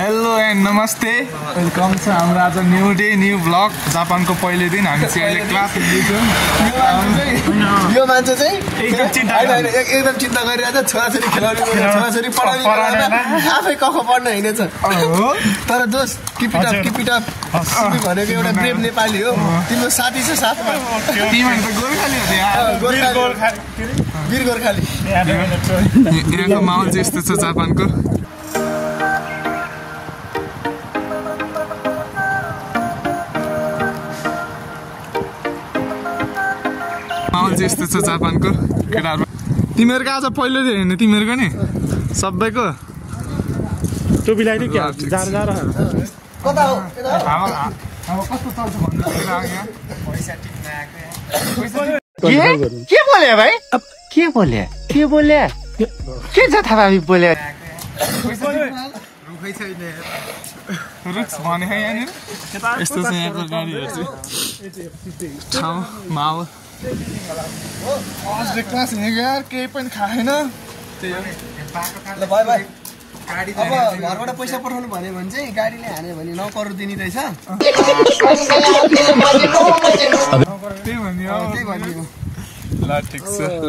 hello and नमस्ते welcome छ हाम्रो आज न्यू डे न्यू ब्लग जापानको पहिलो दिन हामी चाहिँ अहिले क्लास लिन्छौँ यो मान्छे चाहिँ एकदम चिन्ता गरिरहेछ छोराछोरी खेलाउने छोराछोरी पढाउने आफै कख पढ्न हिँडेछ तर दोस्त किप इट अप तिमी भनेको एउटा ब्रेभ नेपाली हो तिम्रो साथी छ साथमा तिमी त गोर्खाली हो वीर गोर्खाली यहाँको माहौल चाहिँ यस्तो छ जापानको माहौल चाहिँ यस्तो छ जापानको केटाहरू तिमीहरूको आज पहिलो दिन होइन तिमीहरूको नि सबैको टोपी लगाइदियो क्या कता हो कस्तो चल्छ भन्नु पैसा टिप्न आएको के बोले भाइ के बोले के जथाभावी बोले रुखै छैन रुक्स भने यहाँनिर यस्तो छ यहाँको गाडीहरू चाहिँ ठाउँ माहौल क्लास हिँडेको यार केही पनि खाएन त्यही हो ल भाइ भाइ अब घरबाट पैसा पठाउनु भन्यो भने चाहिँ गाडीले हान्यो भने 9 करोड दिने रहेछ त्यही भन्यो ल ठिक छ ल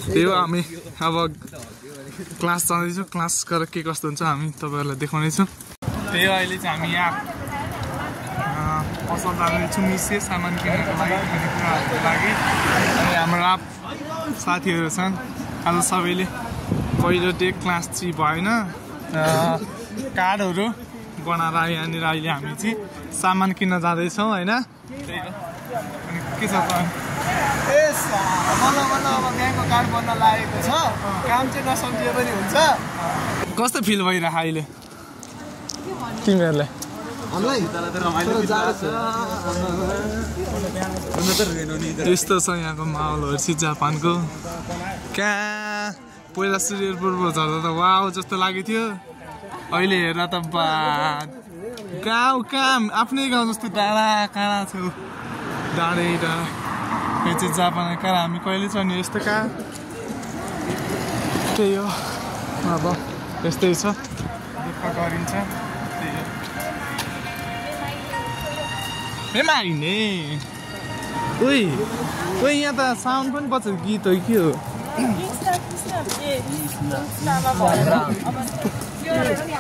त्यही हो हामी अब क्लास जाँदैछौँ क्लास गरेर के कस्तो हुन्छ हामी तपाईँहरूलाई देखाउनेछौँ त्यही हो अहिले चाहिँ हामी यहाँ पसल जाँदैछौँ मिसे सामान किन्नुको लागि खाने कुराहरूको लागि अनि हाम्रो साथीहरू छन् आज सबैले पहिलो डे क्लास चाहिँ भएन कार्डहरू बनाएर यहाँनिर अहिले हामी चाहिँ सामान किन्न जाँदैछौँ होइन त्यही हो अनि के छ त बल्ल अब ब्याङ्कको कार्ड बन्न लागेको छ काम चाहिँ नसम्झिए पनि हुन्छ कस्तो फिल भइरहेको अहिले तिमीहरूलाई यस्तो छ यहाँको माहौलहरू चाहिँ जापानको कहाँ पहिला सूर्यपुरको झर्दा त वाउ जस्तो लागेको थियो अहिले हेर त गाउँ काम आफ्नै गाउँ जस्तो डाँडा काँडा छ डाँडै डाँडा यो चाहिँ जापान कहाँ हामी कहिले छ नि यस्तो कहाँ त्यही हो अब यस्तै छ दुःख गरिन्छ त्यही हो हेमाइने ओइ यहाँ त साउन्ड पनि बज्छ गीत हो के हो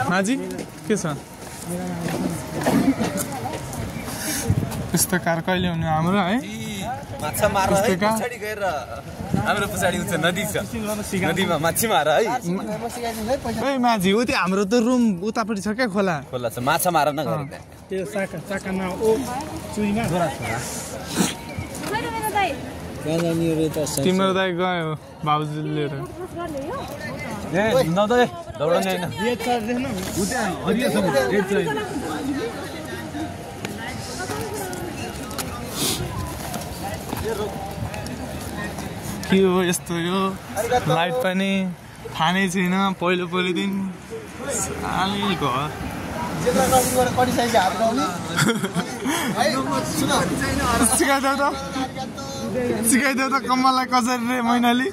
माजी के छ यस्तो कार कहिले हुनु हाम्रो है माछा मार है पछाडी गएर हाम्रो पछाडी उच्च नदी छ नदीमा माछी मार है ओइ माजी उ त्यो हाम्रो त रुम उतापट्टि छ क्या खोला छ माछा मार न गरे त्यो चाकामा ओ चुरीमा तिम्रो दाइ गयो भाउजू लिएर ए नदै दौडने हैन के हो यस्तो यो लाइट पनि थानै छैन पहिलो दिन साली घर सिकाइदेऊ त कम्मललाई कसरी रे मैनाली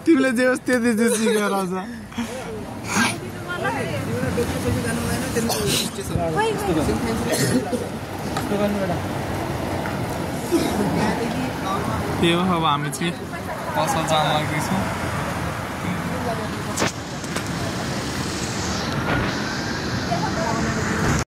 तिमीले जे होस् त्यति चाहिँ सिकेर आउँछ त्यही हो अब हामी चाहिँ पसल जान लाग्दैछौँ